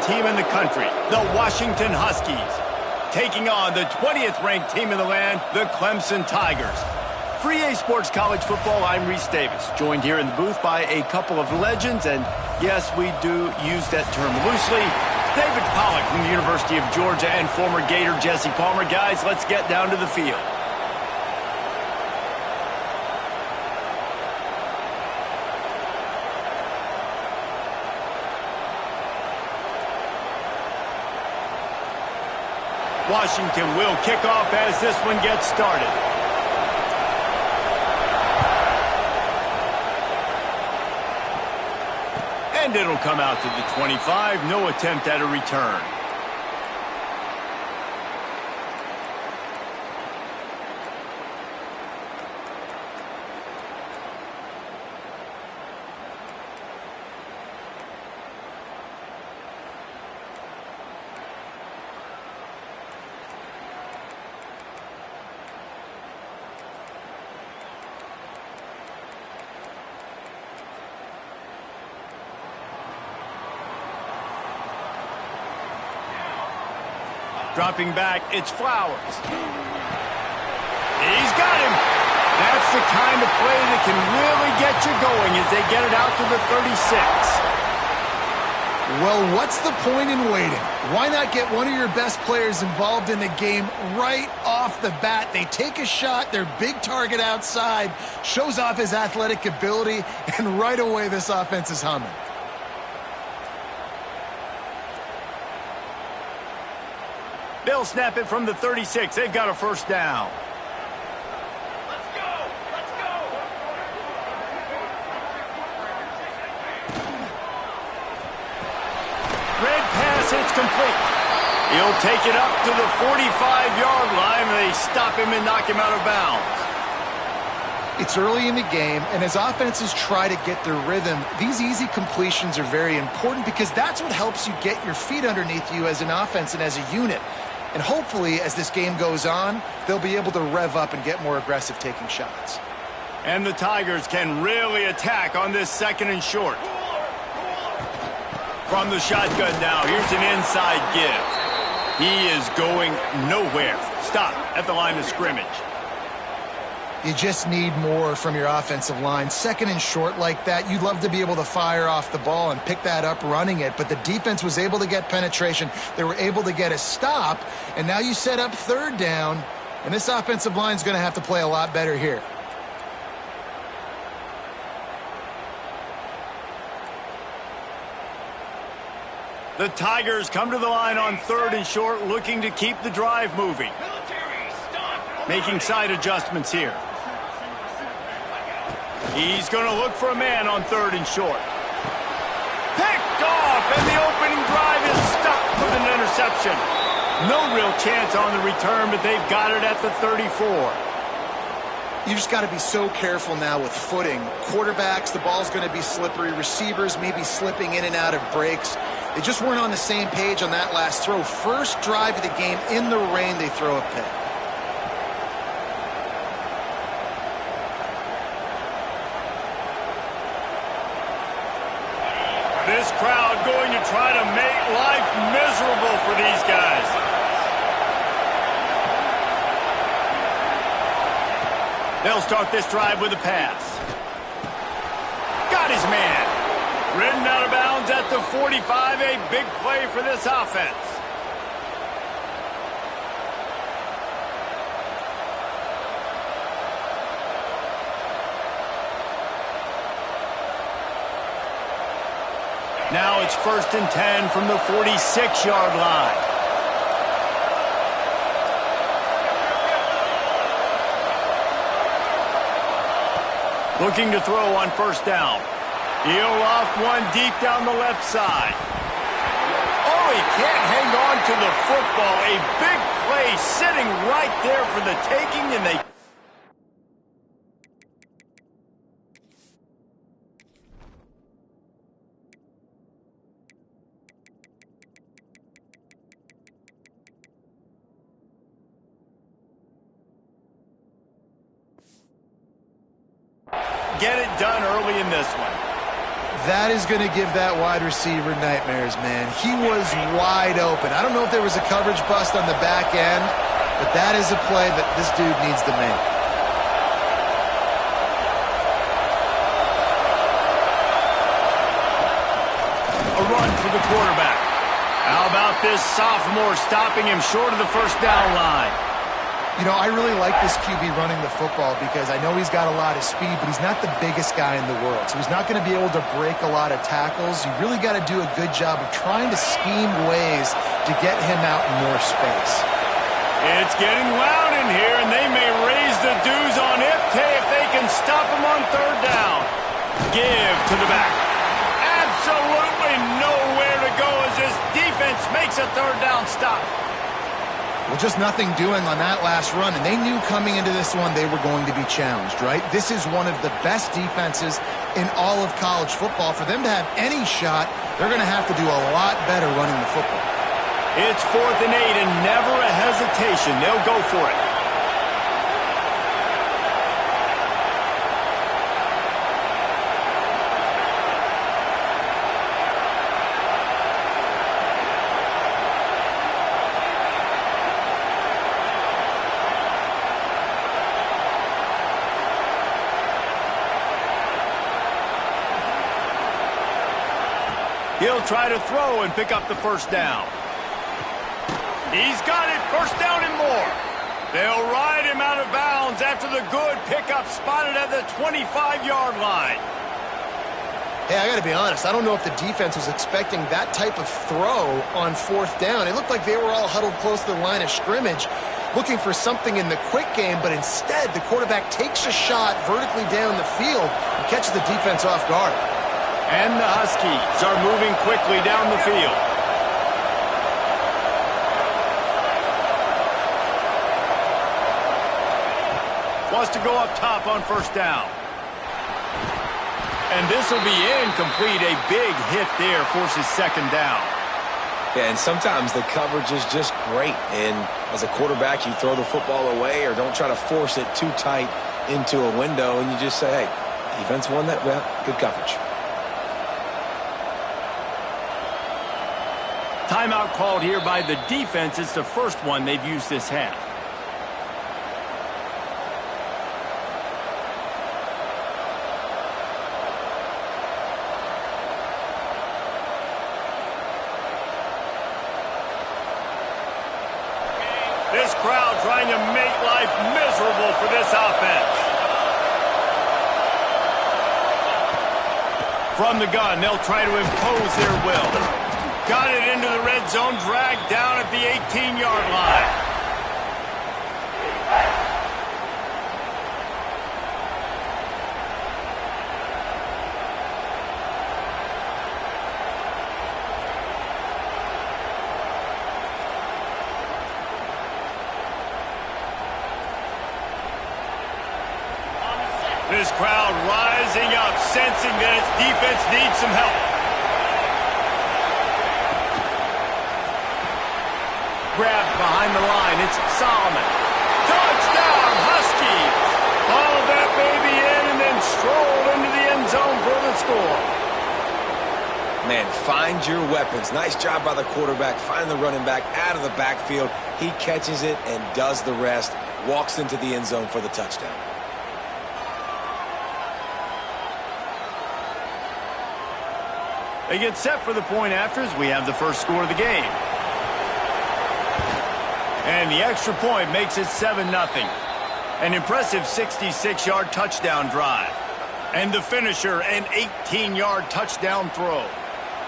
team in the country, the Washington Huskies, taking on the 20th ranked team in the land, the Clemson Tigers. For EA Sports College Football, I'm Reese Davis, joined here in the booth by a couple of legends, and yes, we do use that term loosely. David Pollack from the University of Georgia and former Gator Jesse Palmer. Guys, let's get down to the field. Washington will kick off as this one gets started. And it'll come out to the 25. No attempt at a return. Dropping back, it's Flowers. He's got him. That's the kind of play that can really get you going as they get it out to the 36. Well, what's the point in waiting? Why not get one of your best players involved in the game right off the bat? They take a shot, their big target outside, shows off his athletic ability, and right away this offense is humming. They'll snap it from the 36. They've got a first down. Let's go! Let's go! Red pass, it's complete. He'll take it up to the 45-yard line. They stop him and knock him out of bounds. It's early in the game, and as offenses try to get their rhythm, these easy completions are very important because that's what helps you get your feet underneath you as an offense and as a unit. And hopefully, as this game goes on, they'll be able to rev up and get more aggressive taking shots. And the Tigers can really attack on this second and short. From the shotgun now, here's an inside give. He is going nowhere. Stop at the line of scrimmage. You just need more from your offensive line. Second and short like that, you'd love to be able to fire off the ball and pick that up running it, but the defense was able to get penetration. They were able to get a stop, and now you set up third down, and this offensive line is going to have to play a lot better here. The Tigers come to the line on third and short, looking to keep the drive moving. Making side adjustments here. He's going to look for a man on third and short. Picked off, and the opening drive is stopped with an interception. No real chance on the return, but they've got it at the 34. You just got to be so careful now with footing. Quarterbacks, the ball's going to be slippery. Receivers maybe slipping in and out of breaks. They just weren't on the same page on that last throw. First drive of the game, in the rain, they throw a pick. This crowd going to try to make life miserable for these guys. They'll start this drive with a pass. Got his man. Ridden out of bounds at the 45. A big play for this offense. Now it's 1st and 10 from the 46-yard line. Looking to throw on first down. He'll loft one deep down the left side. Oh, he can't hang on to the football. A big play sitting right there for the taking, and they... get it done early in this one. That is going to give that wide receiver nightmares, man. He was wide open. I don't know if there was a coverage bust on the back end, but that is a play that this dude needs to make. A run for the quarterback. How about this sophomore stopping him short of the first down line? You know, I really like this QB running the football because I know he's got a lot of speed, but he's not the biggest guy in the world. So he's not going to be able to break a lot of tackles. You really got to do a good job of trying to scheme ways to get him out in more space. It's getting loud in here, and they may raise the dues on Ipte if they can stop him on third down. Give to the back. Absolutely nowhere to go as this defense makes a third down stop. Well, just nothing doing on that last run, and they knew coming into this one they were going to be challenged, right? This is one of the best defenses in all of college football. For them to have any shot, they're going to have to do a lot better running the football. It's 4th and 8, and never a hesitation. They'll go for it. He'll try to throw and pick up the first down. He's got it. First down and more. They'll ride him out of bounds after the good pickup spotted at the 25-yard line. Hey, I got to be honest. I don't know if the defense was expecting that type of throw on 4th down. It looked like they were all huddled close to the line of scrimmage, looking for something in the quick game, but instead the quarterback takes a shot vertically down the field and catches the defense off guard. And the Huskies are moving quickly down the field. Wants to go up top on first down. And this will be incomplete. A big hit there forces second down. Yeah, and sometimes the coverage is just great. And as a quarterback, you throw the football away or don't try to force it too tight into a window, and you just say, hey, defense won that. Well, good coverage. Timeout called here by the defense. It's the first one they've used this half. This crowd trying to make life miserable for this offense. From the gun, they'll try to impose their will. Got it into the red zone, dragged down at the 18-yard line. This crowd rising up, sensing that its defense needs some help. Grabbed behind the line. It's Solomon. Touchdown, Huskies. All that baby in and then strolled into the end zone for the score. Man, find your weapons. Nice job by the quarterback. Find the running back out of the backfield. He catches it and does the rest. Walks into the end zone for the touchdown. They get set for the point after as we have the first score of the game. And the extra point makes it 7-0. An impressive 66-yard touchdown drive. And the finisher, an 18-yard touchdown throw.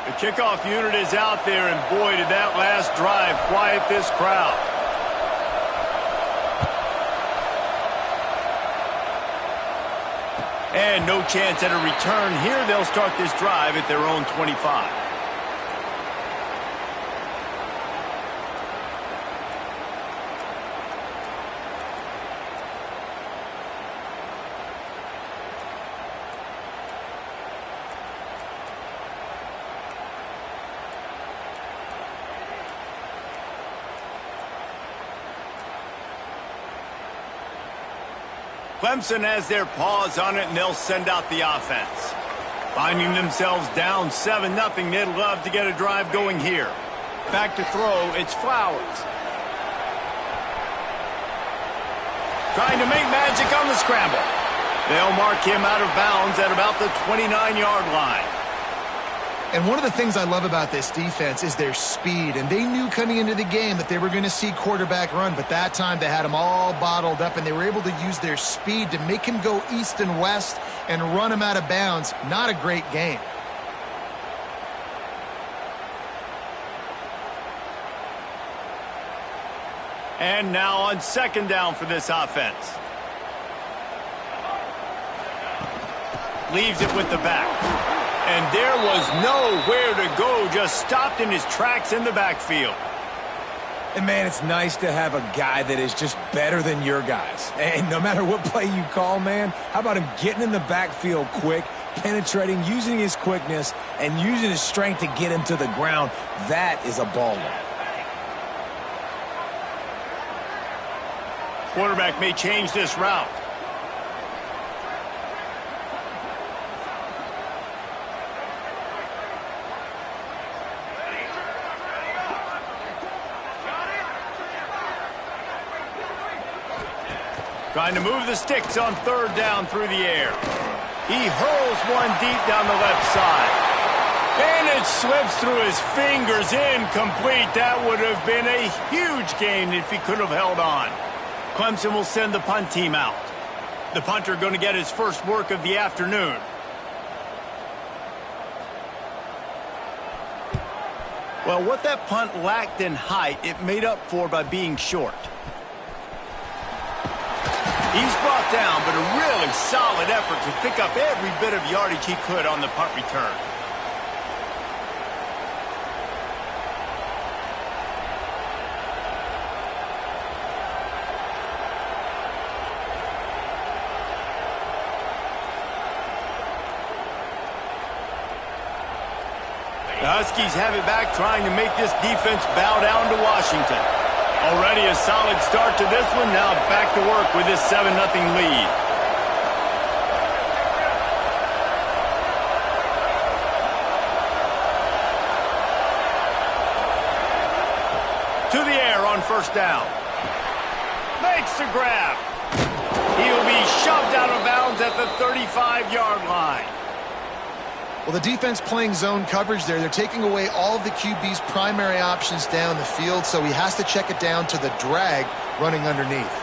The kickoff unit is out there, and boy, did that last drive quiet this crowd. And no chance at a return here. They'll start this drive at their own 25. Clemson has their paws on it, and they'll send out the offense. Finding themselves down 7-0, they'd love to get a drive going here. Back to throw, it's Flowers. Trying to make magic on the scramble. They'll mark him out of bounds at about the 29-yard line. And one of the things I love about this defense is their speed. And they knew coming into the game that they were going to see quarterback run. But that time they had him all bottled up, and they were able to use their speed to make him go east and west and run him out of bounds. Not a great game. And now on second down for this offense. Leaves it with the back. And there was nowhere to go, just stopped in his tracks in the backfield. And, man, it's nice to have a guy that is just better than your guys. And no matter what play you call, man, how about him getting in the backfield quick, penetrating, using his quickness, and using his strength to get him to the ground? That is a baller. Quarterback may change this route. Trying to move the sticks on third down through the air. He hurls one deep down the left side. And it slips through his fingers, incomplete. That would have been a huge gain if he could have held on. Clemson will send the punt team out. The punter going to get his first work of the afternoon. Well, what that punt lacked in height, it made up for by being short. He's brought down, but a really solid effort to pick up every bit of yardage he could on the punt return. The Huskies have it back, trying to make this defense bow down to Washington. Already a solid start to this one. Now back to work with this 7-0 lead. To the air on first down. Makes the grab. He'll be shoved out of bounds at the 35-yard line. Well, the defense playing zone coverage there. They're taking away all of the QB's primary options down the field, so he has to check it down to the drag running underneath.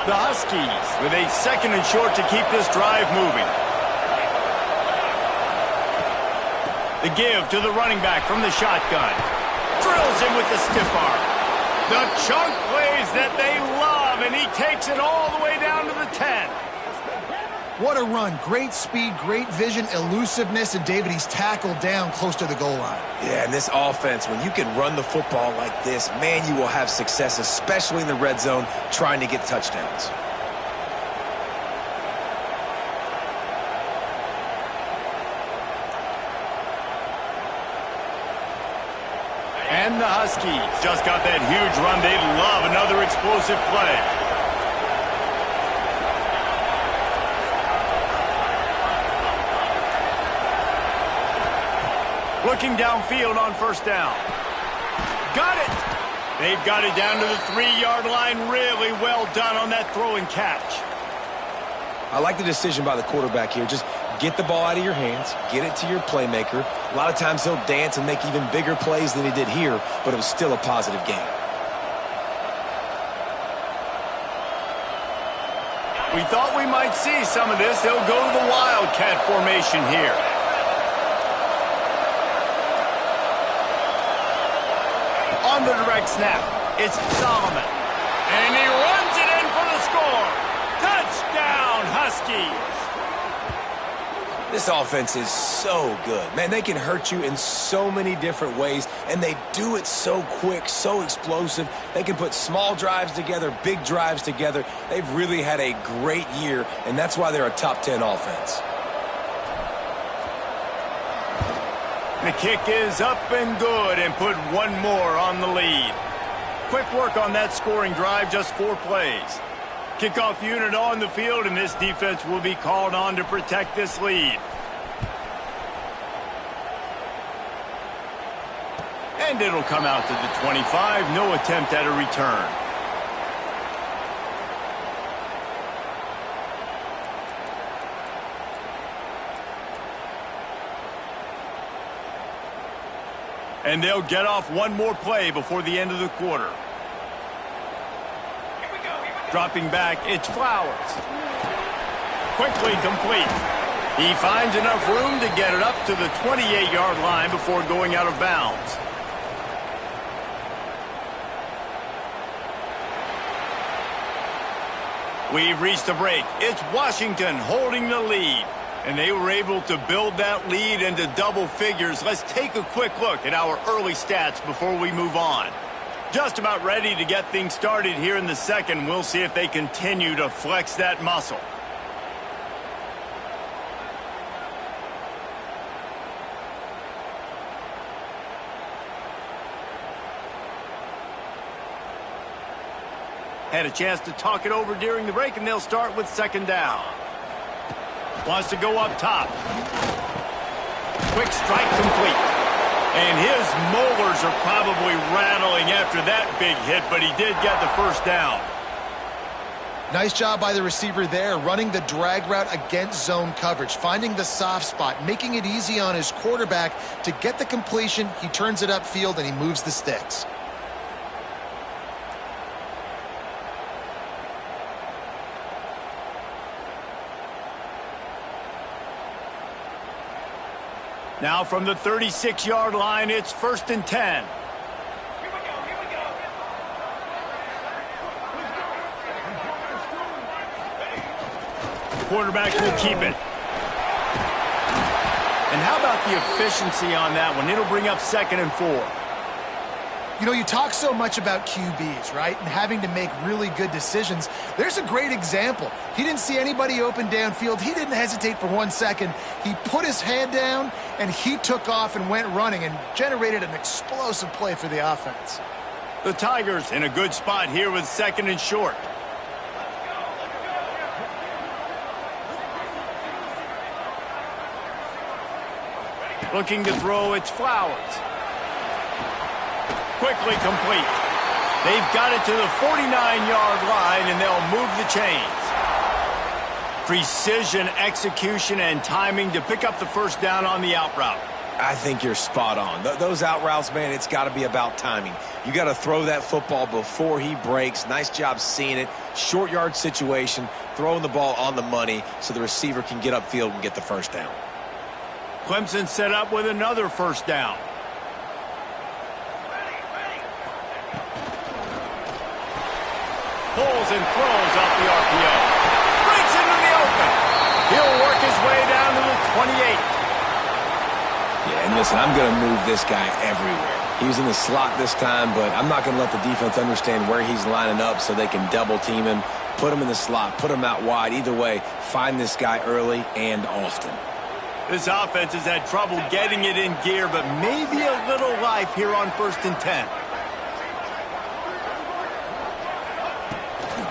The Huskies with a second and short to keep this drive moving. The give to the running back from the shotgun. Drills him with the stiff arm. The chunk plays that they love, and he takes it all the way down to the 10. What a run. Great speed, great vision, elusiveness, and David, he's tackled down close to the goal line. Yeah, and this offense, when you can run the football like this, man, you will have success, especially in the red zone, trying to get touchdowns. And the Huskies just got that huge run. They love another explosive play. Looking downfield on first down. Got it! They've got it down to the 3-yard line. Really well done on that throw and catch. I like the decision by the quarterback here. Just get the ball out of your hands, get it to your playmaker. A lot of times he'll dance and make even bigger plays than he did here, but it was still a positive game. We thought we might see some of this. They'll go to the Wildcat formation here. On the direct snap, it's Solomon. And he runs it in for the score. Touchdown, Huskies. This offense is so good. Man, they can hurt you in so many different ways, and they do it so quick, so explosive. They can put small drives together, big drives together. They've really had a great year, and that's why they're a top 10 offense. The kick is up and good, and put one more on the lead. Quick work on that scoring drive, just 4 plays. Kickoff unit on the field, and this defense will be called on to protect this lead. And it'll come out to the 25. No attempt at a return. And they'll get off one more play before the end of the quarter. Dropping back, it's Flowers. Quickly complete. He finds enough room to get it up to the 28-yard line before going out of bounds. We've reached a break. It's Washington holding the lead. And they were able to build that lead into double figures. Let's take a quick look at our early stats before we move on. Just about ready to get things started here in the second. We'll see if they continue to flex that muscle. Had a chance to talk it over during the break, and they'll start with second down. Wants to go up top. Quick strike complete. And his molars are probably rattling after that big hit, but he did get the first down. Nice job by the receiver there, running the drag route against zone coverage, finding the soft spot, making it easy on his quarterback to get the completion. He turns it upfield, and he moves the sticks. Now from the 36-yard line, it's 1st and 10. Here we go. Quarterback will keep it. And how about the efficiency on that one? It'll bring up 2nd and 4. You know, you talk so much about QBs, right? And having to make really good decisions. There's a great example. He didn't see anybody open downfield. He didn't hesitate for 1 second. He put his head down, and he took off and went running and generated an explosive play for the offense. The Tigers in a good spot here with 2nd and short. Looking to throw, it's Flowers. Quickly complete. They've got it to the 49-yard line, and they'll move the chains. Precision, execution, and timing to pick up the first down on the out route. I think you're spot on. Those out routes, man, it's got to be about timing. You got to throw that football before he breaks. Nice job seeing it. Short yard situation, throwing the ball on the money so the receiver can get upfield and get the first down. Clemson set up with another first down. Pulls and throws off the RPO. Breaks into the open. He'll work his way down to the 28. Yeah, and listen, I'm going to move this guy everywhere. He was in the slot this time, but I'm not going to let the defense understand where he's lining up so they can double team him, put him in the slot, put him out wide. Either way, find this guy early and often. This offense has had trouble getting it in gear, but maybe a little life here on 1st and 10.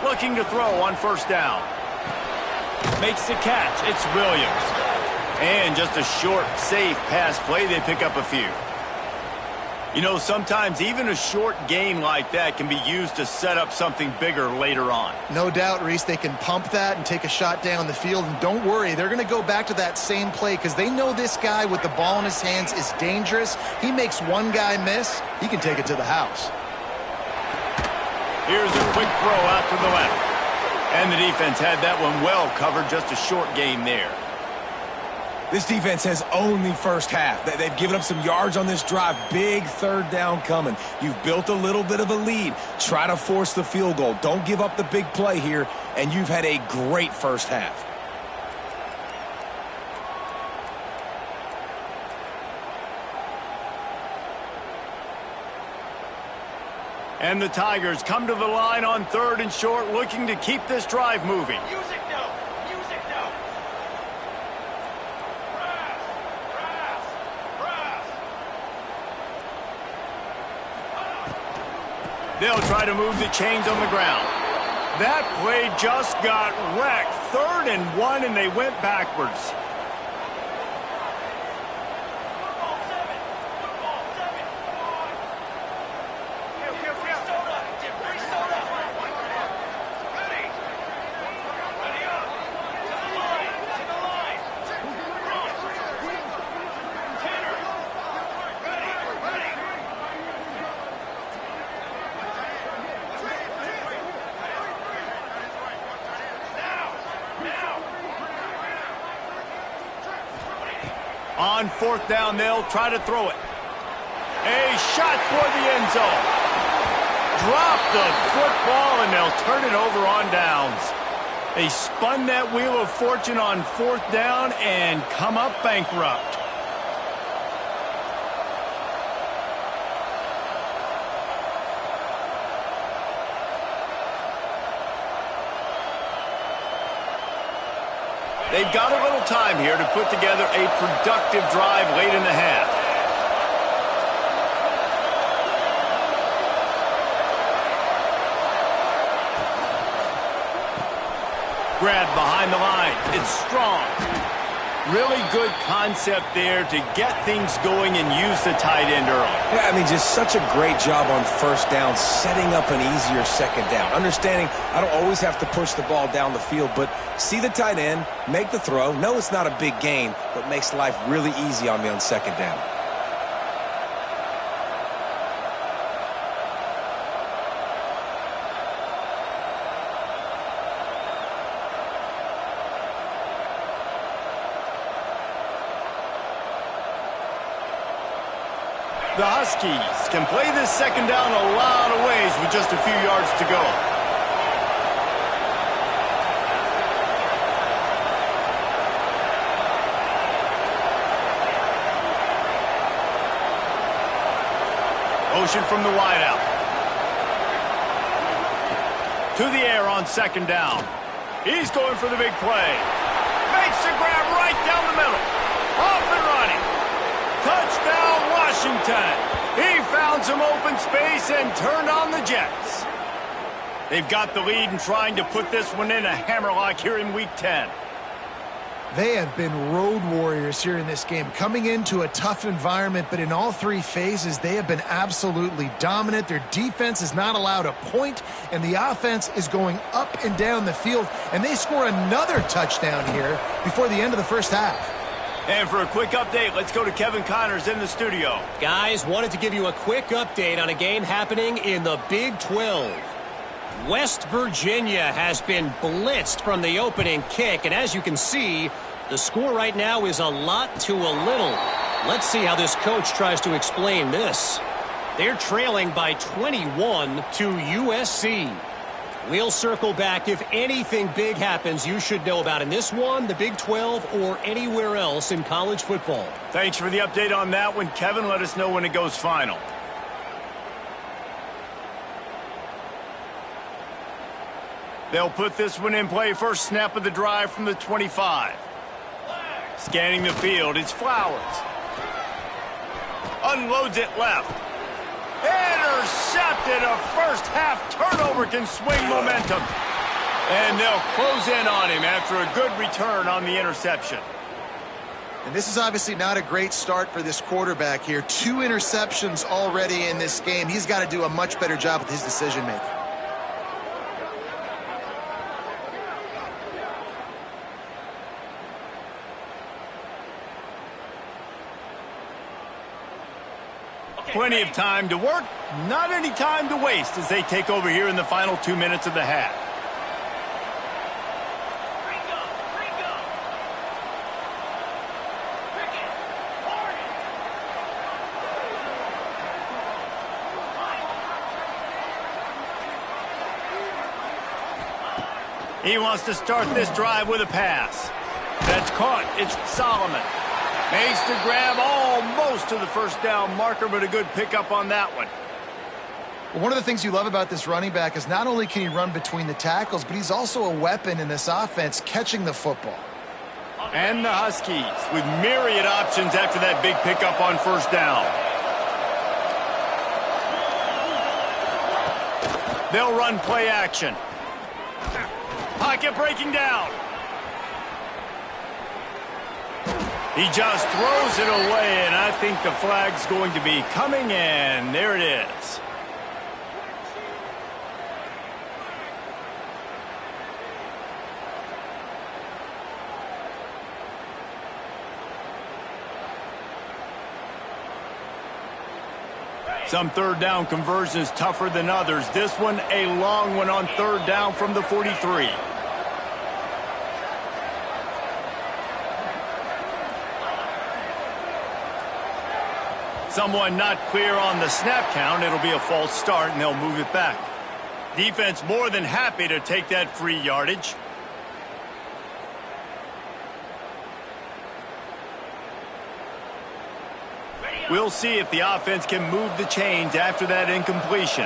Looking to throw on first down. Makes the catch. It's Williams. And just a short, safe pass play. They pick up a few. You know, sometimes even a short gain like that can be used to set up something bigger later on. No doubt, Reese, they can pump that and take a shot down the field. And don't worry, they're going to go back to that same play because they know this guy with the ball in his hands is dangerous. He makes one guy miss, he can take it to the house. Here's a quick throw out to the left. And the defense had that one well covered, just a short gain there. This defense has owned the first half. They've given up some yards on this drive. Big third down coming. You've built a little bit of a lead. Try to force the field goal. Don't give up the big play here, and you've had a great first half. And the Tigers come to the line on 3rd and short, looking to keep this drive moving. Music now. Music now. They'll try to move the chains on the ground. That play just got wrecked. 3rd and 1, and they went backwards. On 4th down, they'll try to throw it. A shot toward the end zone. Drop the football, and they'll turn it over on downs. They spun that wheel of fortune on 4th down and come up bankrupt. They've got a little time here to put together a productive drive late in the half. Grab behind the line. It's strong. Really good concept there to get things going and use the tight end early. Yeah, I mean, just such a great job on 1st down, setting up an easier 2nd down. Understanding I don't always have to push the ball down the field, but see the tight end, make the throw. No, it's not a big gain, but makes life really easy on me on 2nd down. The Huskies can play this 2nd down a lot of ways with just a few yards to go. Motion from the wideout. To the air on 2nd down. He's going for the big play. Makes the grab right down the middle. Off and running. Touchdown, Washington. He found some open space and turned on the Jets. They've got the lead and trying to put this one in a hammerlock here in Week 10. They have been road warriors here in this game, coming into a tough environment, but in all 3 phases, they have been absolutely dominant. Their defense is not allowed a point, and the offense is going up and down the field, and they score another touchdown here before the end of the 1st half. And for a quick update, let's go to Kevin Connors in the studio. Guys, wanted to give you a quick update on a game happening in the Big 12. West Virginia has been blitzed from the opening kick, and as you can see, the score right now is a lot to a little. Let's see how this coach tries to explain this. They're trailing by 21 to USC. We'll circle back if anything big happens you should know about in this one, the Big 12, or anywhere else in college football. Thanks for the update on that one, Kevin. Let us know when it goes final. They'll put this one in play. First snap of the drive from the 25. Scanning the field, it's Flowers. Unloads it left. Intercepted. A first half turnover can swing momentum. And they'll close in on him after a good return on the interception. And this is obviously not a great start for this quarterback here. 2 interceptions already in this game. He's got to do a much better job with his decision-making. Plenty of time to work, not any time to waste as they take over here in the final 2 minutes of the half. He wants to start this drive with a pass. That's caught. It's Solomon. Makes the grab almost to the first down marker, but a good pickup on that one. Well, one of the things you love about this running back is not only can he run between the tackles, but he's also a weapon in this offense, catching the football. And the Huskies with myriad options after that big pickup on first down. They'll run play action. Pocket breaking down. He just throws it away, and I think the flag's going to be coming in. There it is. Some third down conversions tougher than others. This one a long one on third down from the 43. Someone not clear on the snap count. It'll be a false start, and they'll move it back. Defense more than happy to take that free yardage. We'll see if the offense can move the chains after that incompletion.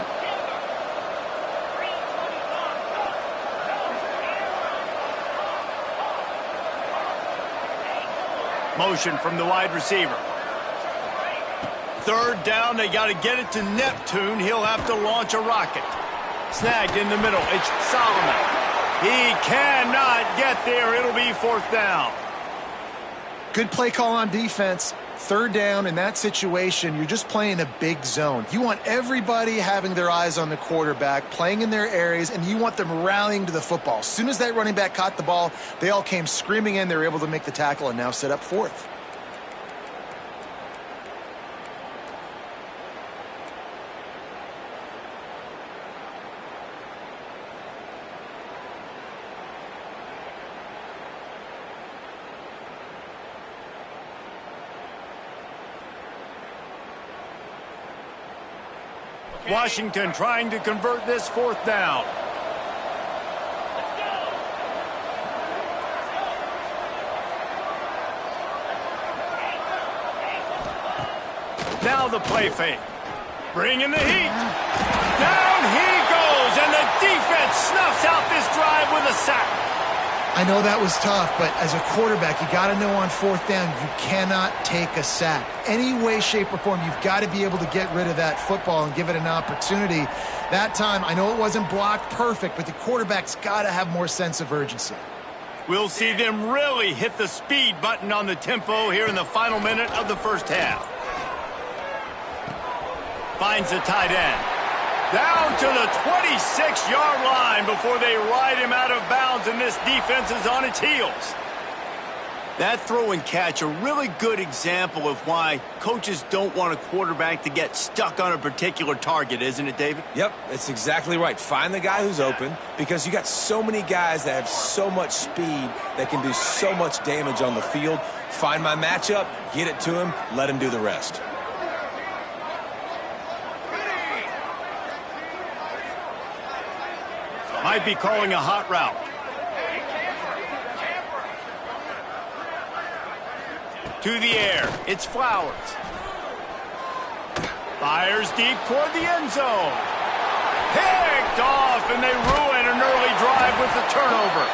Motion from the wide receiver. Third down, they got to get it to Neptune. He'll have to launch a rocket. Snagged in the middle. It's Solomon. He cannot get there. It'll be fourth down. Good play call on defense. Third down in that situation, you're just playing a big zone. You want everybody having their eyes on the quarterback, playing in their areas, and you want them rallying to the football. As soon as that running back caught the ball, they all came screaming in. They were able to make the tackle and now set up fourth. Washington trying to convert this fourth down. Now the play fake. Bringing the heat. Down he goes, and the defense snuffs out this drive with a sack. I know that was tough, but as a quarterback, you got to know on fourth down, you cannot take a sack. Any way, shape, or form, you've got to be able to get rid of that football and give it an opportunity. That time, I know it wasn't blocked perfect, but the quarterback's got to have more sense of urgency. We'll see them really hit the speed button on the tempo here in the final minute of the first half. Finds the tight end. Down to the 26-yard line before they ride him out of bounds, and this defense is on its heels. That throw and catch, a really good example of why coaches don't want a quarterback to get stuck on a particular target, isn't it, David? Yep, that's exactly right. Find the guy who's open, because you got so many guys that have so much speed that can do so much damage on the field. Find my matchup, get it to him, let him do the rest. Might be calling a hot route. To the air. It's Flowers. Fires deep toward the end zone. Picked off, and they ruin an early drive with the turnover.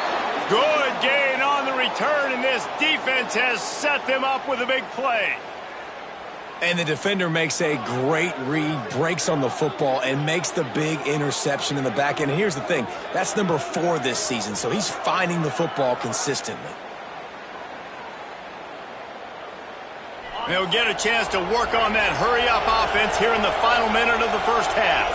Good gain on the return, and this defense has set them up with a big play. And the defender makes a great read, breaks on the football, and makes the big interception in the back end. And here's the thing, that's number 4 this season, so he's finding the football consistently. They'll get a chance to work on that hurry-up offense here in the final minute of the first half.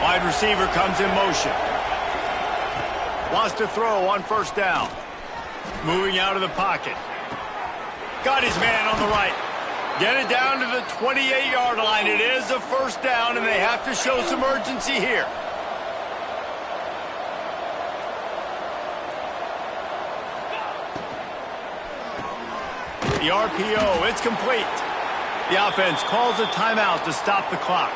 Wide receiver comes in motion. Wants to throw on first down. Moving out of the pocket. Got his man on the right. Get it down to the 28-yard line. It is a first down, and they have to show some urgency here. The RPO, it's complete. The offense calls a timeout to stop the clock.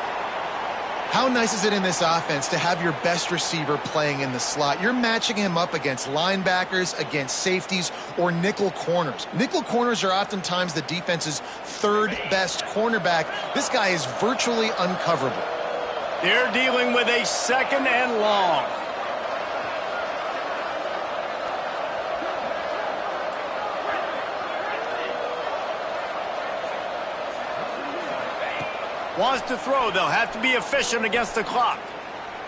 How nice is it in this offense to have your best receiver playing in the slot? You're matching him up against linebackers, against safeties, or nickel corners. Nickel corners are oftentimes the defense's third best cornerback. This guy is virtually uncoverable. They're dealing with a second and long. Wants to throw. They'll have to be efficient against the clock.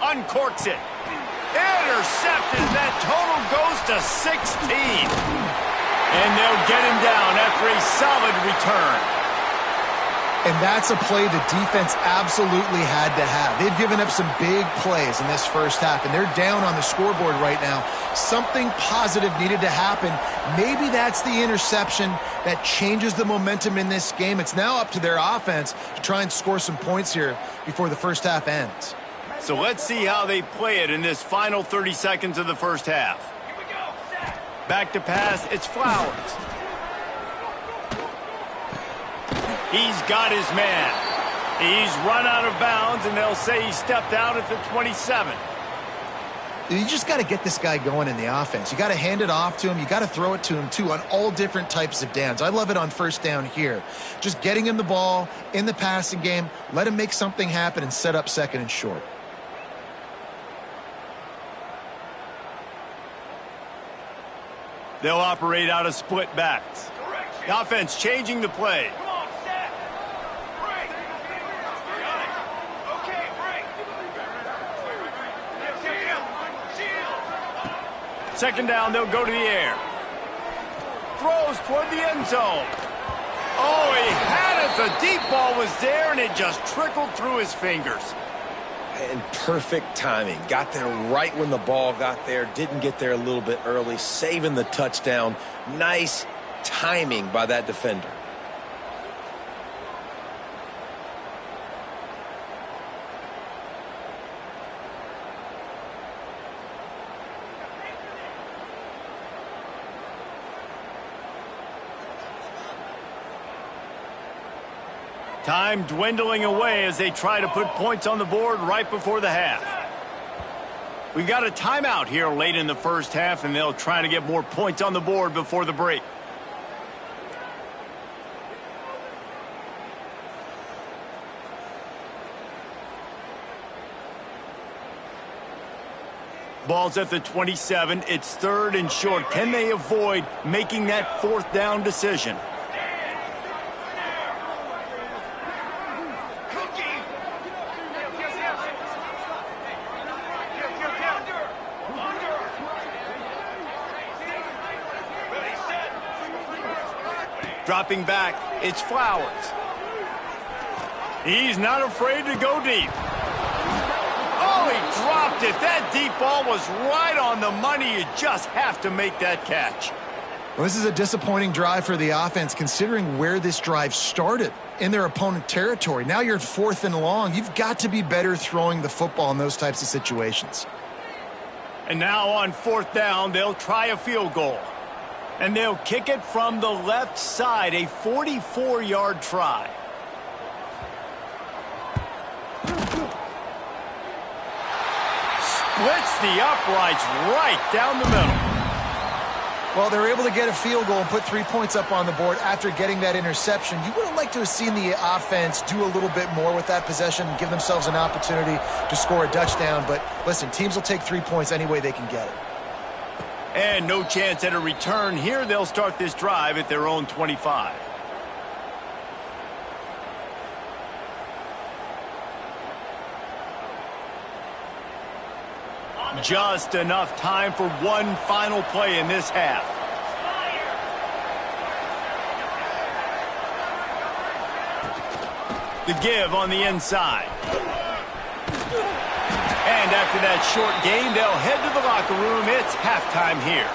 Uncorks it. Intercepted. That total goes to 16. And they'll get him down after a solid return. And that's a play the defense absolutely had to have. They've given up some big plays in this first half, and they're down on the scoreboard right now. Something positive needed to happen. Maybe that's the interception that changes the momentum in this game. It's now up to their offense to try and score some points here before the first half ends. So let's see how they play it in this final 30 seconds of the first half. Back to pass, it's Flowers. He's got his man. He's run out of bounds, and they'll say he stepped out at the 27. You just got to get this guy going in the offense. You got to hand it off to him. You got to throw it to him, too, on all different types of downs. I love it on first down here. Just getting him the ball in the passing game, let him make something happen and set up second and short. They'll operate out of split backs. The offense changing the play. Second down, they'll go to the air. Throws toward the end zone. Oh, he had it. The deep ball was there, and it just trickled through his fingers. And perfect timing. Got there right when the ball got there. Didn't get there a little bit early. Saving the touchdown. Nice timing by that defender. Time dwindling away as they try to put points on the board right before the half. We got a timeout here late in the first half, and they'll try to get more points on the board before the break. Ball's at the 27. It's third and short. Can they avoid making that fourth down decision? Dropping back, it's Flowers. He's not afraid to go deep. Oh, he dropped it. That deep ball was right on the money. You just have to make that catch. Well, this is a disappointing drive for the offense, considering where this drive started in their opponent territory. Now you're at 4th and long. You've got to be better throwing the football in those types of situations. And now on 4th down, they'll try a field goal. And they'll kick it from the left side, a 44-yard try. Splits the uprights right down the middle. Well, they were able to get a field goal and put 3 points up on the board after getting that interception. You would have liked to have seen the offense do a little bit more with that possession and give themselves an opportunity to score a touchdown. But listen, teams will take 3 points any way they can get it. And no chance at a return here. They'll start this drive at their own 25. Just enough time for one final play in this half. The give on the inside. And after that short gain, they'll head to the locker room. It's halftime here.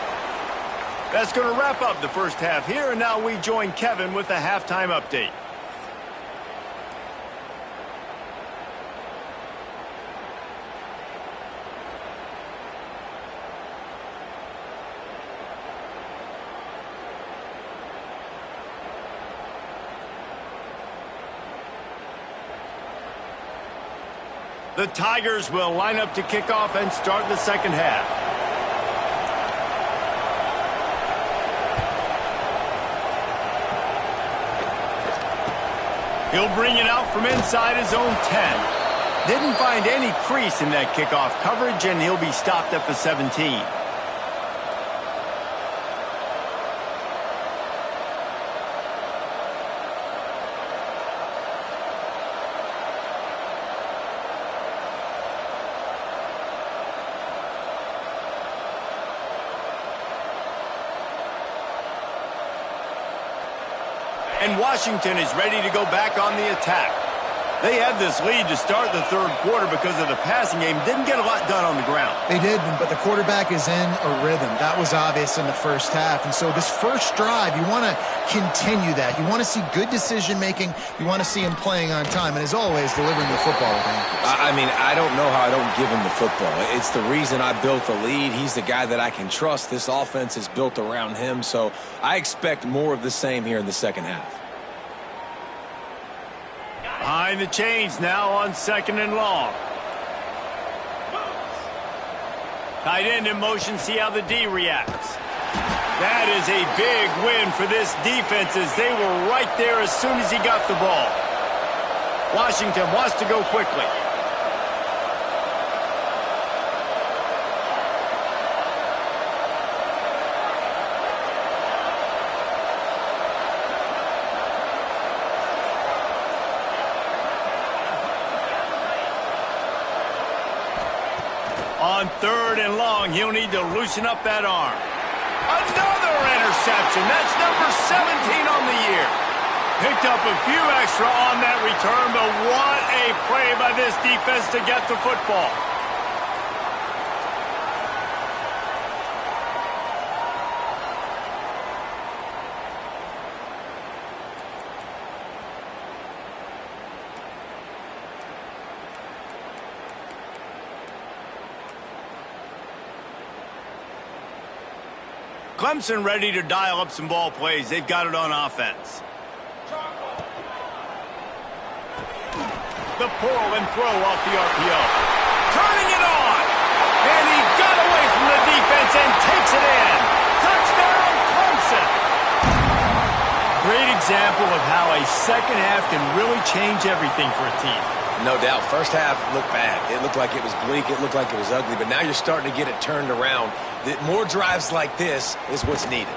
That's going to wrap up the first half here, and now we join Kevin with the halftime update. The Tigers will line up to kick off and start the second half. He'll bring it out from inside his own 10. Didn't find any crease in that kickoff coverage, and he'll be stopped at the 17. And Washington is ready to go back on the attack. They had this lead to start the third quarter because of the passing game. Didn't get a lot done on the ground. They didn't, but the quarterback is in a rhythm. That was obvious in the first half. And so this first drive, you want to continue that. You want to see good decision-making. You want to see him playing on time. And as always, delivering the football with accuracy. I mean, I don't know how I don't give him the football. It's the reason I built the lead. He's the guy that I can trust. This offense is built around him. So I expect more of the same here in the second half. Behind the chains now on 2nd and long. Tight end in motion, see how the D reacts. That is a big win for this defense as they were right there as soon as he got the ball. Washington wants to go quickly. On 3rd and long, he'll need to loosen up that arm. Another interception. That's number 17 on the year. Picked up a few extra on that return, but what a play by this defense to get the football. Clemson ready to dial up some ball plays. They've got it on offense. The pull and throw off the RPO. Turning it on. And he got away from the defense and takes it in. Touchdown, Clemson. Great example of how a second half can really change everything for a team. No doubt. First half looked bad. It looked like it was bleak. It looked like it was ugly. But now you're starting to get it turned around. More drives like this is what's needed.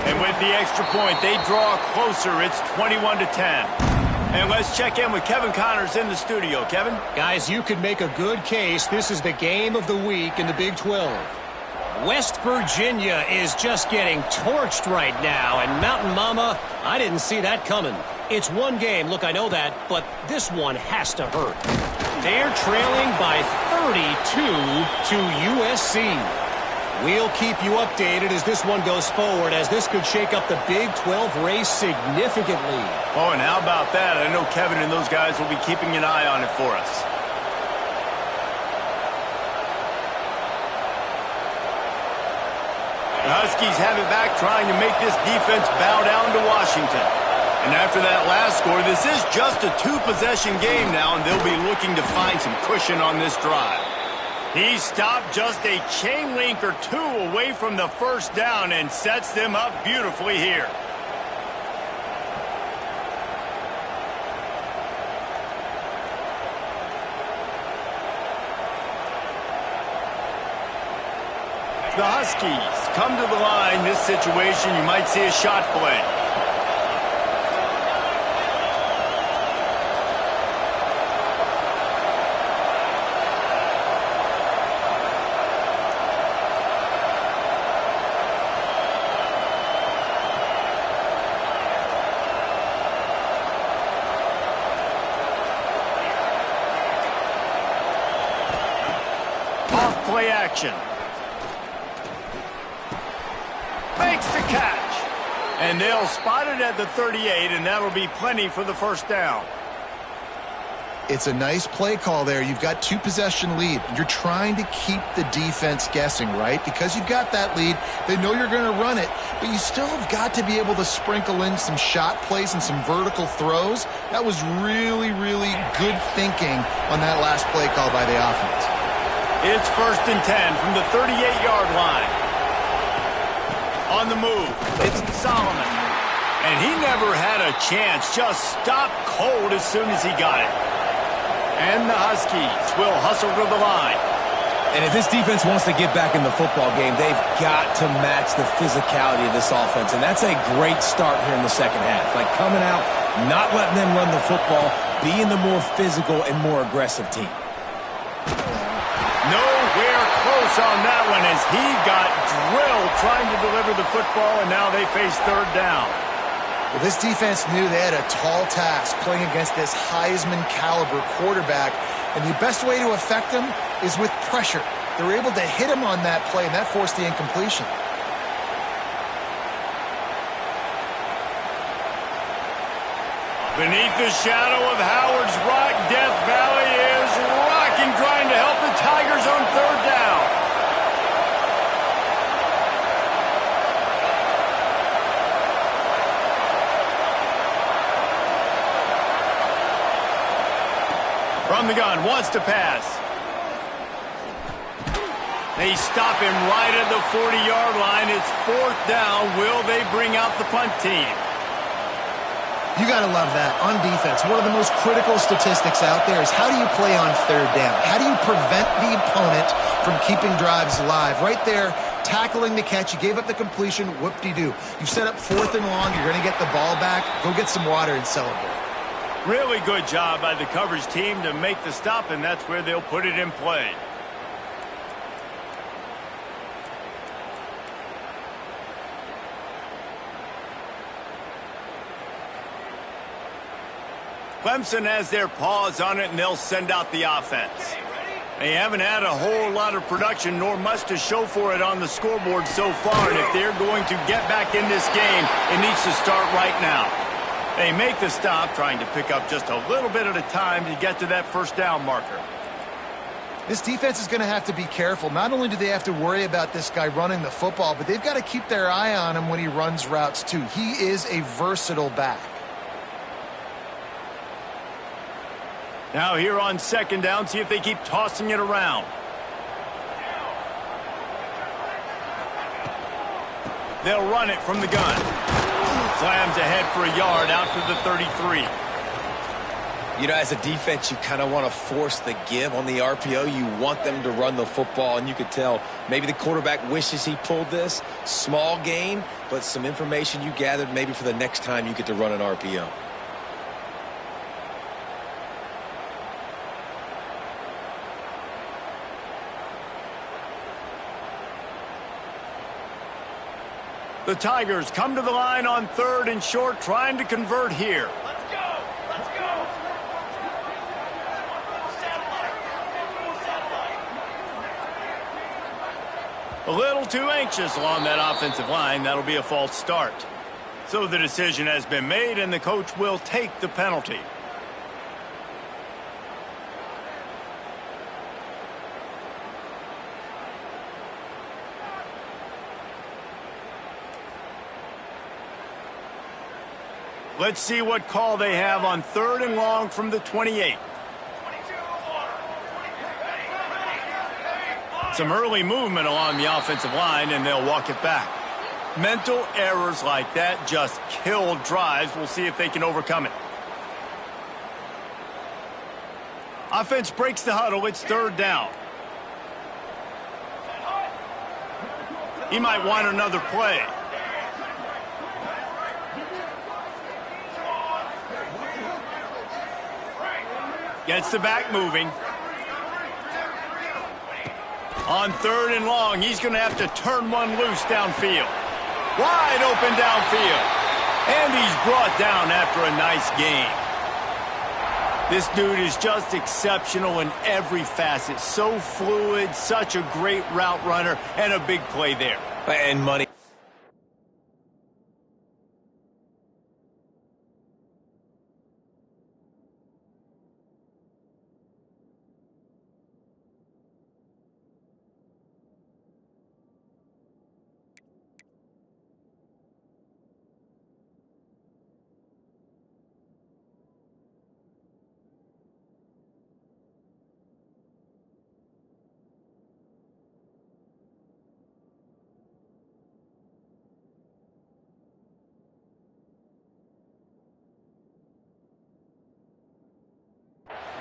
And with the extra point, they draw closer. It's 21-10. And let's check in with Kevin Connors in the studio. Kevin? Guys, you could make a good case. This is the game of the week in the Big 12. West Virginia is just getting torched right now. And Mountain Mama, I didn't see that coming. It's one game. Look, I know that. But this one has to hurt. They're trailing by 32 to USC. We'll keep you updated as this one goes forward, as this could shake up the Big 12 race significantly. Oh, and how about that? I know Kevin and those guys will be keeping an eye on it for us. The Huskies have it back, trying to make this defense bow down to Washington. And after that last score, this is just a two-possession game now, and they'll be looking to find some cushion on this drive. He stopped just a chain link or two away from the first down and sets them up beautifully here. The Huskies come to the line. This situation, you might see a shot play. Play action. Makes the catch. And they'll spot it at the 38, and that'll be plenty for the first down. It's a nice play call there. You've got two-possession lead. You're trying to keep the defense guessing, right? Because you've got that lead. They know you're going to run it, but you still have got to be able to sprinkle in some shot plays and some vertical throws. That was really, really good thinking on that last play call by the offense. It's 1st and 10 from the 38-yard line. On the move, it's Solomon. And he never had a chance, just stopped cold as soon as he got it. And the Huskies will hustle to the line. And if this defense wants to get back in the football game, they've got to match the physicality of this offense. And that's a great start here in the second half. Like coming out, not letting them run the football, being the more physical and more aggressive team. Nowhere close on that one as he got drilled trying to deliver the football, and now they face 3rd down. Well, this defense knew they had a tall task playing against this Heisman caliber quarterback, and the best way to affect him is with pressure. They were able to hit him on that play, and that forced the incompletion. Beneath the shadow of Howard's Rock, Death Valley is rocking, trying to help the Tigers on third down. From the gun, wants to pass. They stop him right at the 40-yard line. It's fourth down. Will they bring out the punt team? You got to love that. On defense, one of the most critical statistics out there is how do you play on third down? How do you prevent the opponent from keeping drives alive? Right there, tackling the catch. You gave up the completion. Whoop-de-doo. You've set up fourth and long. You're going to get the ball back. Go get some water and celebrate. Really good job by the coverage team to make the stop, and that's where they'll put it in play. Clemson has their paws on it, and they'll send out the offense. They haven't had a whole lot of production, nor much to show for it on the scoreboard so far, and if they're going to get back in this game, it needs to start right now. They make the stop, trying to pick up just a little bit at a time to get to that first down marker. This defense is going to have to be careful. Not only do they have to worry about this guy running the football, but they've got to keep their eye on him when he runs routes too. He is a versatile back. Now here on second down, see if they keep tossing it around. They'll run it from the gun. Slams ahead for a yard out to the 33. You know, as a defense, you kind of want to force the give on the RPO. You want them to run the football, and you could tell maybe the quarterback wishes he pulled this. Small gain, but some information you gathered maybe for the next time you get to run an RPO. The Tigers come to the line on third and short, trying to convert here. Let's go! Let's go! A little too anxious along that offensive line. That'll be a false start. So the decision has been made, and the coach will take the penalty. Let's see what call they have on third and long from the 28. Some early movement along the offensive line, and they'll walk it back. Mental errors like that just kill drives. We'll see if they can overcome it. Offense breaks the huddle. It's third down. He might want another play. Gets the back moving. On third and long, he's going to have to turn one loose downfield. Wide open downfield. And he's brought down after a nice gain. This dude is just exceptional in every facet. So fluid, such a great route runner, and a big play there. And money.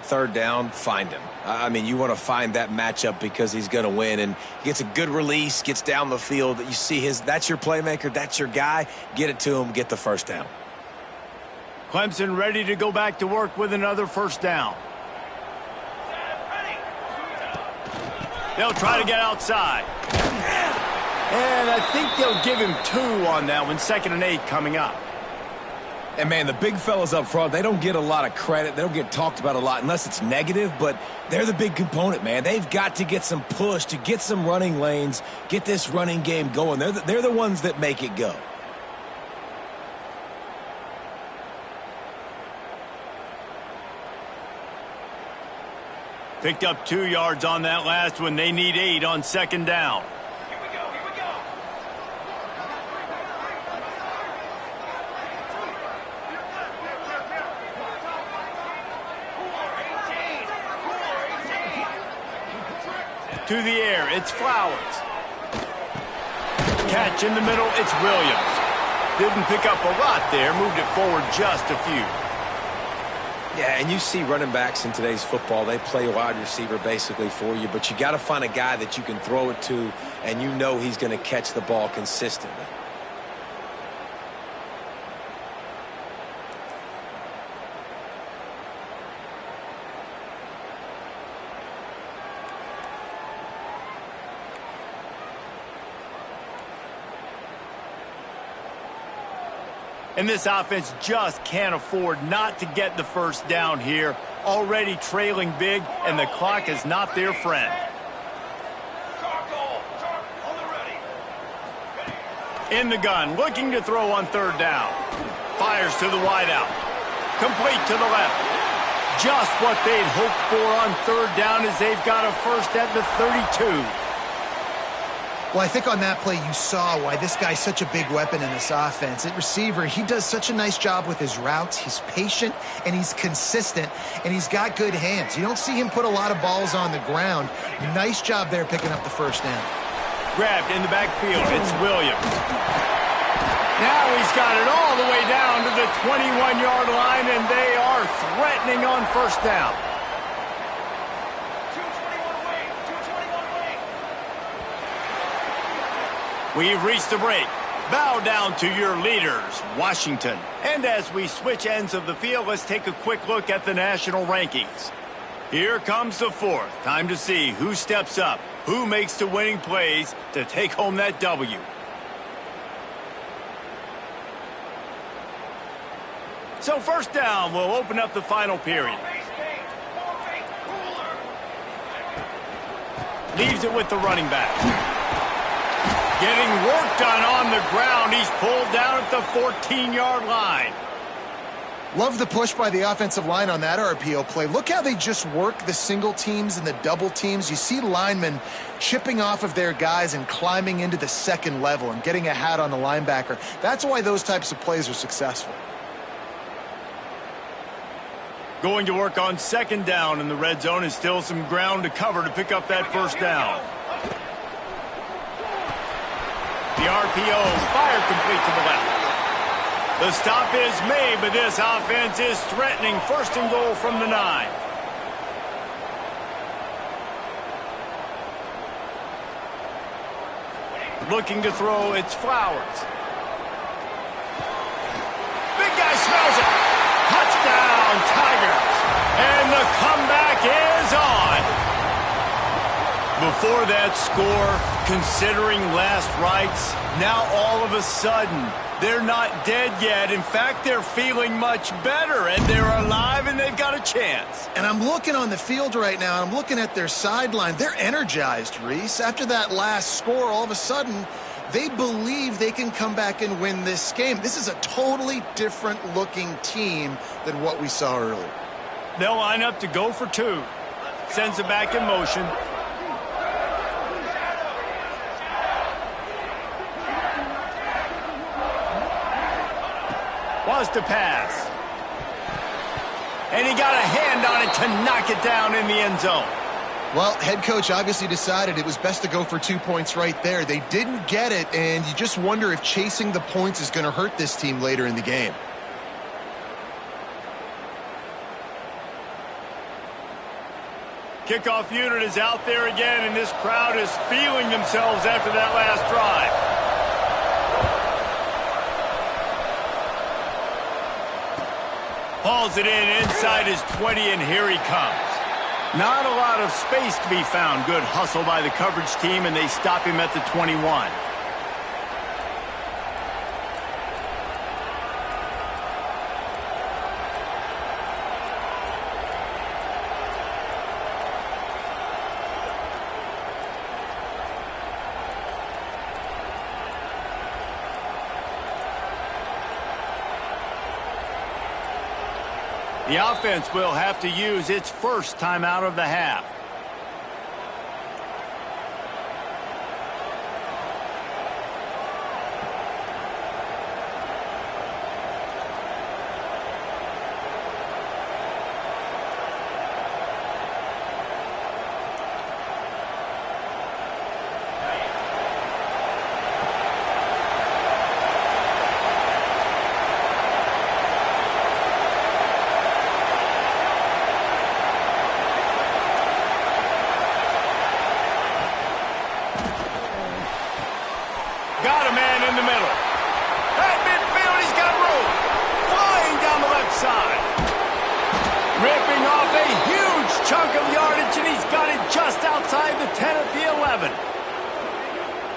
Third down, find him. I mean, you want to find that matchup because he's going to win, and he gets a good release, gets down the field. You see that's your playmaker, that's your guy. Get it to him, get the first down. Clemson ready to go back to work with another first down. They'll try to get outside. And I think they'll give him 2 on that one. 2nd and 8 coming up. And, man, the big fellas up front, they don't get a lot of credit. They don't get talked about a lot unless it's negative, but they're the big component, man. They've got to get some push to get some running lanes, get this running game going. They're the ones that make it go. Picked up 2 yards on that last one. They need 8 on second down. Here we go, here we go. To the air, it's Flowers. Catch in the middle, it's Williams. Didn't pick up a lot there, moved it forward just a few. Yeah, and you see running backs in today's football, they play wide receiver basically for you, but you got to find a guy that you can throw it to, and you know he's going to catch the ball consistently. And this offense just can't afford not to get the first down here. Already trailing big, and the clock is not their friend. Charcoal, on the ready. In the gun, looking to throw on third down. Fires to the wideout. Complete to the left. Just what they'd hoped for on third down as they've got a first at the 32. Well, I think on that play you saw why this guy's such a big weapon in this offense. At receiver, he does such a nice job with his routes. He's patient, and he's consistent, and he's got good hands. You don't see him put a lot of balls on the ground. Nice job there picking up the first down. Grabbed in the backfield, it's Williams. Now he's got it all the way down to the 21-yard line, and they are threatening on first down. 221 away, 221 away. We've reached the break. Bow down to your leaders, Washington. And as we switch ends of the field, let's take a quick look at the national rankings. Here comes the fourth. Time to see who steps up, who makes the winning plays to take home that W. So first down, we'll open up the final period. Leaves it with the running back. Getting work done on the ground. He's pulled down at the 14-yard line. Love the push by the offensive line on that RPO play. Look how they just work the single teams and the double teams. You see linemen chipping off of their guys and climbing into the second level and getting a hat on the linebacker. That's why those types of plays are successful. Going to work on second down in the red zone is still some ground to cover to pick up that first down. The RPO fire complete to the left. The stop is made, but this offense is threatening first and goal from the 9. Looking to throw, it's Flowers. Big guy smells it. Touchdown, Tigers. And the comeback is on. Before that score, considering last rites, now all of a sudden, they're not dead yet. In fact, they're feeling much better, and they're alive, and they've got a chance. And I'm looking on the field right now, and I'm looking at their sideline. They're energized, Reese. After that last score, all of a sudden, they believe they can come back and win this game. This is a totally different-looking team than what we saw earlier. They'll line up to go for 2. Sends it back in motion. Wants to pass. And he got a hand on it to knock it down in the end zone. Well, head coach obviously decided it was best to go for 2 points right there. They didn't get it, and you just wonder if chasing the points is going to hurt this team later in the game. Kickoff unit is out there again, and this crowd is feeling themselves after that last drive. Hauls it in inside his 20, and here he comes. Not a lot of space to be found. Good hustle by the coverage team, and they stop him at the 21. The offense will have to use its first timeout of the half. Got a man in the middle. At midfield, he's got room. Flying down the left side. Ripping off a huge chunk of yardage, and he's got it just outside the 10 at the 11.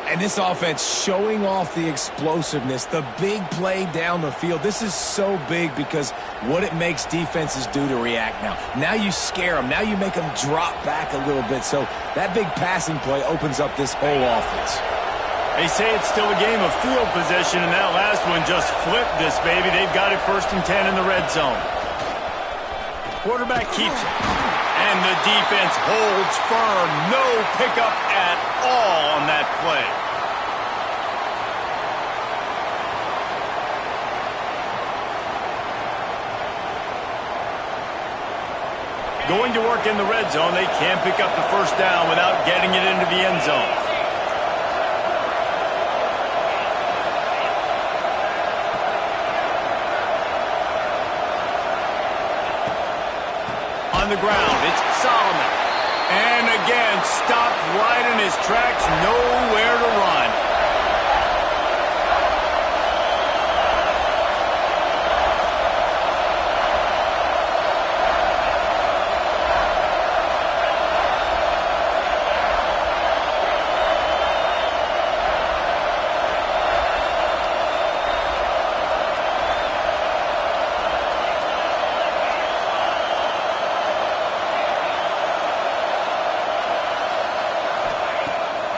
And this offense showing off the explosiveness, the big play down the field. This is so big because what it makes defenses do to react now. Now you scare them. Now you make them drop back a little bit. So that big passing play opens up this whole offense. They say it's still a game of field position, and that last one just flipped this baby. They've got it 1st and 10 in the red zone. Quarterback keeps it. And the defense holds firm. No pickup at all on that play. Going to work in the red zone, they can't pick up the first down without getting it into the end zone. On the ground, it's Solomon. And again, stopped right in his tracks, nowhere to run.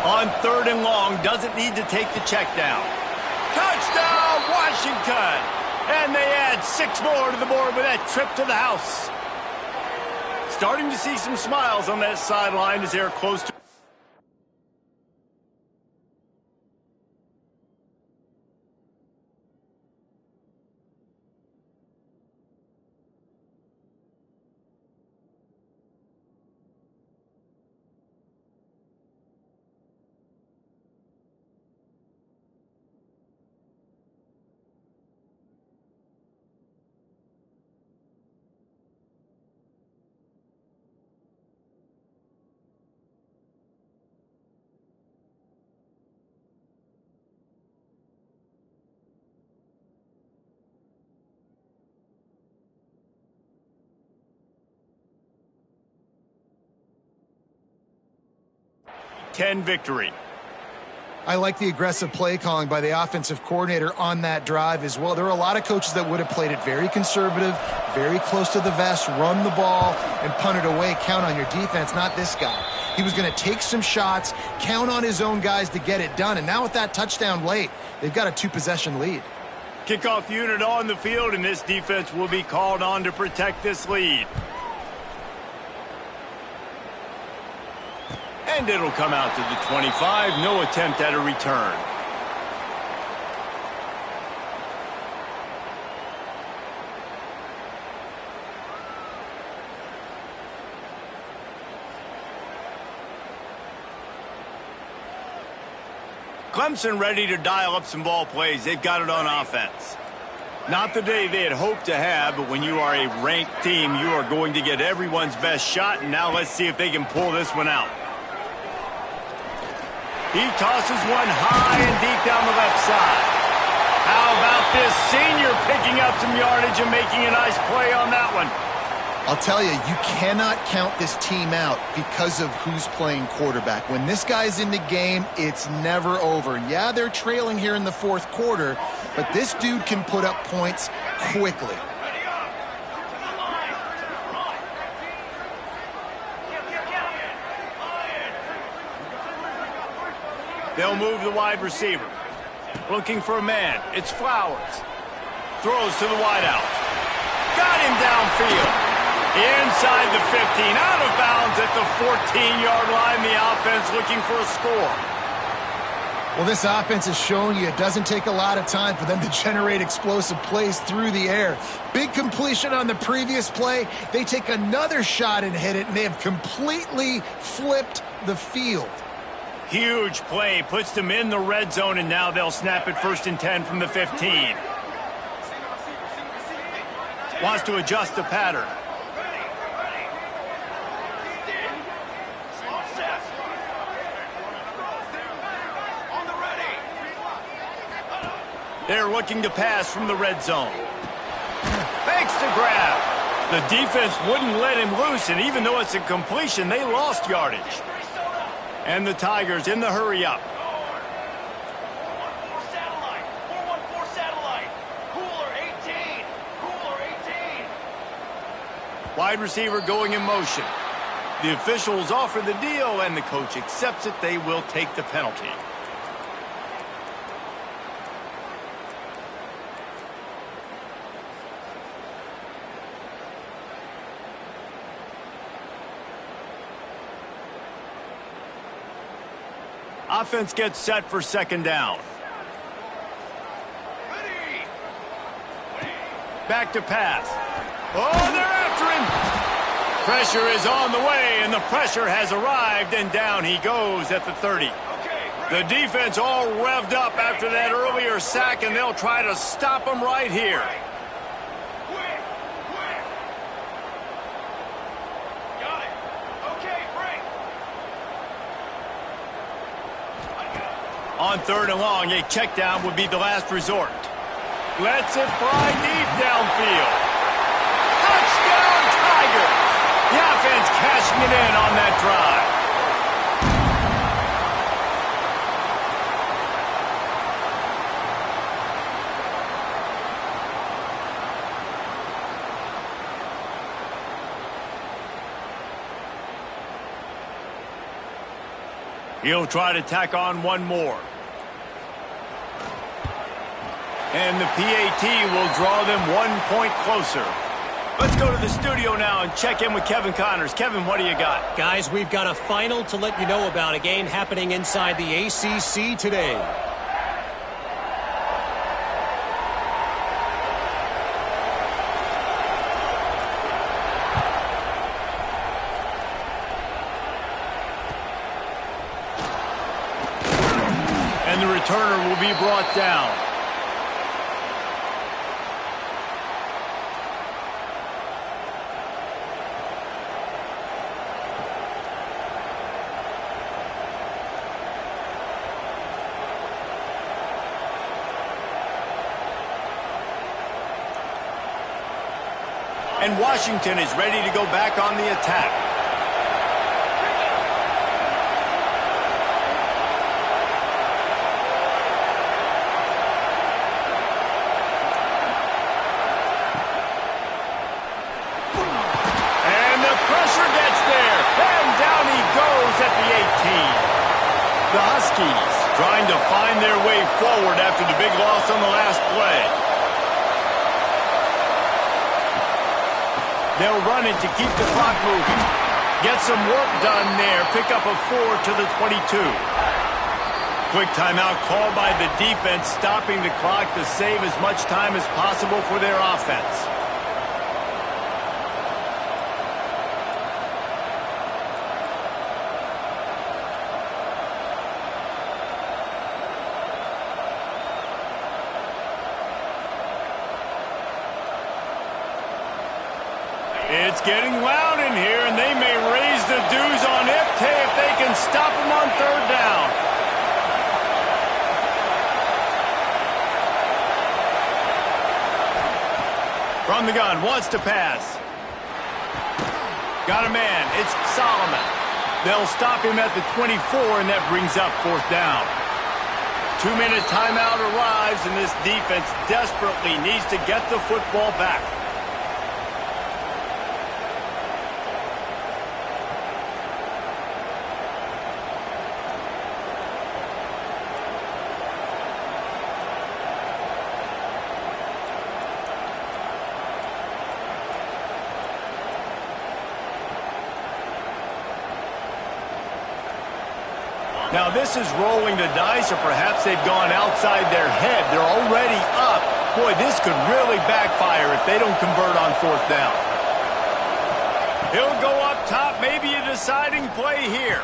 On 3rd and long, doesn't need to take the check down. Touchdown, Washington! And they add 6 more to the board with that trip to the house. Starting to see some smiles on that sideline as they're close to... victory. I like the aggressive play calling by the offensive coordinator on that drive as well. There are a lot of coaches that would have played it very conservative, very close to the vest, run the ball, and punt it away. Count on your defense, not this guy. He was going to take some shots, count on his own guys to get it done. And now with that touchdown late, they've got a 2-possession lead. Kickoff unit on the field, and this defense will be called on to protect this lead. And it'll come out to the 25. No attempt at a return. Clemson ready to dial up some ball plays. They've got it on offense. Not the day they had hoped to have, but when you are a ranked team, you are going to get everyone's best shot. And now let's see if they can pull this one out. He tosses one high and deep down the left side. How about this senior picking up some yardage and making a nice play on that one? I'll tell you, you cannot count this team out because of who's playing quarterback. When this guy's in the game, it's never over. And yeah, they're trailing here in the 4th quarter, but this dude can put up points quickly. They'll move the wide receiver. Looking for a man. It's Flowers. Throws to the wideout. Got him downfield. Inside the 15, out of bounds at the 14-yard line. The offense looking for a score. Well, this offense has shown you it doesn't take a lot of time for them to generate explosive plays through the air. Big completion on the previous play. They take another shot and hit it, and they have completely flipped the field. Huge play, puts them in the red zone, and now they'll snap it 1st and 10 from the 15. Wants to adjust the pattern. They're looking to pass from the red zone. Fakes to grab. The defense wouldn't let him loose, and even though it's a completion, they lost yardage. And the Tigers in the hurry up. 414 satellite. 414 satellite. Cooler 18. Cooler 18. Wide receiver going in motion. The officials offer the deal, and the coach accepts it. They will take the penalty. Offense gets set for 2nd down. Back to pass. Oh, they're after him. Pressure is on the way, and the pressure has arrived, and down he goes at the 30. The defense all revved up after that earlier sack, and they'll try to stop him right here. On 3rd and long, a check down would be the last resort. Lets it fly deep downfield. Touchdown, Tigers! The offense cashing it in on that drive. He'll try to tack on one more. And the PAT will draw them 1 point closer. Let's go to the studio now and check in with Kevin Connors. Kevin, what do you got? Guys, we've got a final to let you know about, a game happening inside the ACC today. And the returner will be brought down. And Washington is ready to go back on the attack. And the pressure gets there. And down he goes at the 18. The Huskies trying to find their way forward after the big loss on the last play. They'll run it to keep the clock moving. Get some work done there. Pick up a 4 to the 22. Quick timeout called by the defense, stopping the clock to save as much time as possible for their offense. It's getting loud in here, and they may raise the dues on Ipte if they can stop him on 3rd down. From the gun, wants to pass. Got a man, it's Solomon. They'll stop him at the 24, and that brings up 4th down. 2-minute timeout arrives, and this defense desperately needs to get the football back. Now this is rolling the dice, or perhaps they've gone outside their head. They're already up. Boy, this could really backfire if they don't convert on fourth down. He'll go up top, maybe a deciding play here.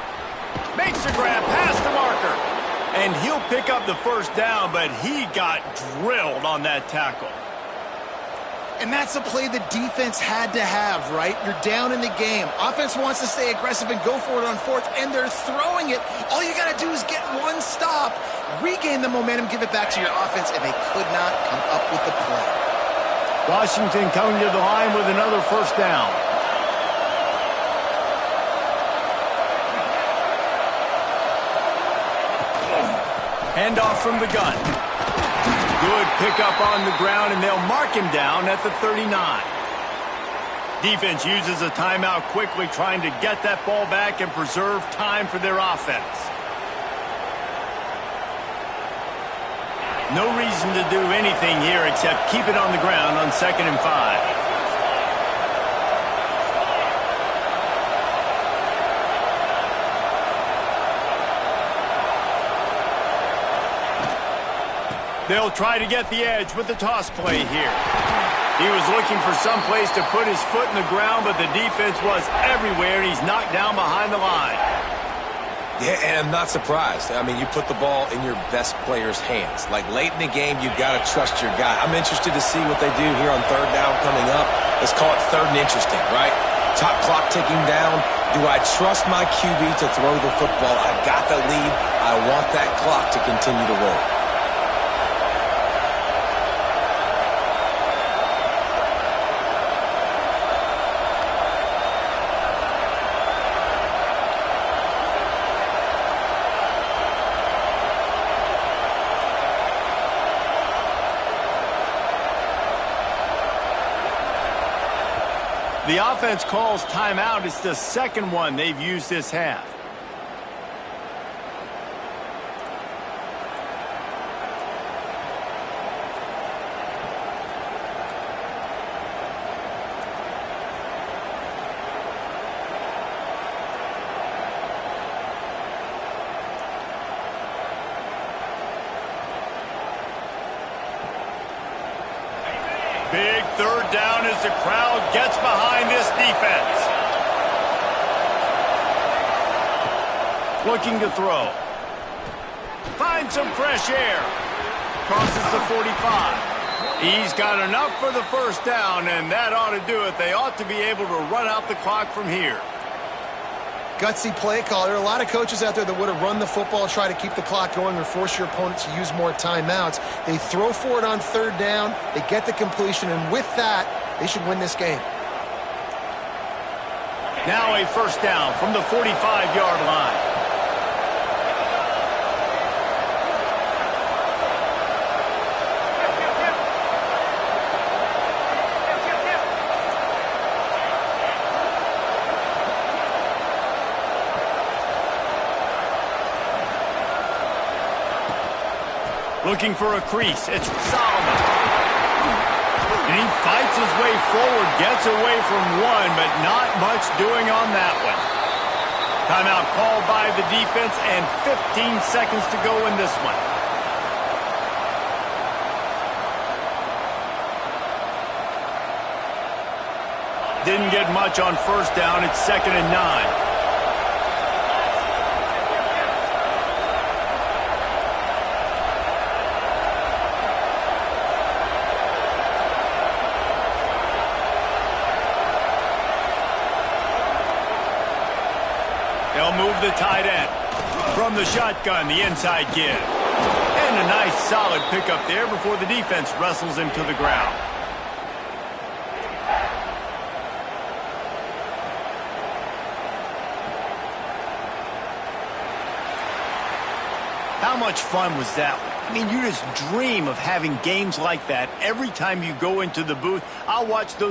Makes the grab past the marker. And he'll pick up the first down, but he got drilled on that tackle. And that's a play the defense had to have, right? You're down in the game. Offense wants to stay aggressive and go for it on fourth, and they're throwing it. All you got to do is get one stop, regain the momentum, give it back to your offense, and they could not come up with the play. Washington coming to the line with another first down. Handoff from the gun. Good pickup on the ground, and they'll mark him down at the 39. Defense uses a timeout quickly, trying to get that ball back and preserve time for their offense. No reason to do anything here except keep it on the ground on 2nd and 5. They'll try to get the edge with the toss play here. He was looking for some place to put his foot in the ground, but the defense was everywhere, and he's knocked down behind the line. Yeah, and I'm not surprised. I mean, you put the ball in your best player's hands. Like, late in the game, you've got to trust your guy. I'm interested to see what they do here on third down coming up. Let's call it third and interesting, right? Top clock ticking down. Do I trust my QB to throw the football? I got the lead. I want that clock to continue to roll. The offense calls timeout. It's the second one they've used this half. Big third down as the crowd gets behind this defense. Looking to throw. Finds some fresh air. Crosses the 45. He's got enough for the first down, and that ought to do it. They ought to be able to run out the clock from here. Gutsy play call. There are a lot of coaches out there that would have run the football, try to keep the clock going, or force your opponent to use more timeouts. They throw for it on third down. They get the completion, and with that, they should win this game. Now a first down from the 45-yard line. Looking for a crease. It's Solomon. And he fights his way forward, gets away from one, but not much doing on that one. Timeout called by the defense, and 15 seconds to go in this one. Didn't get much on first down. It's 2nd and 9. They'll move the tight end. From the shotgun, the inside give. And a nice solid pickup there before the defense wrestles him to the ground. How much fun was that? I mean, you just dream of having games like that every time you go into the booth. I'll watch those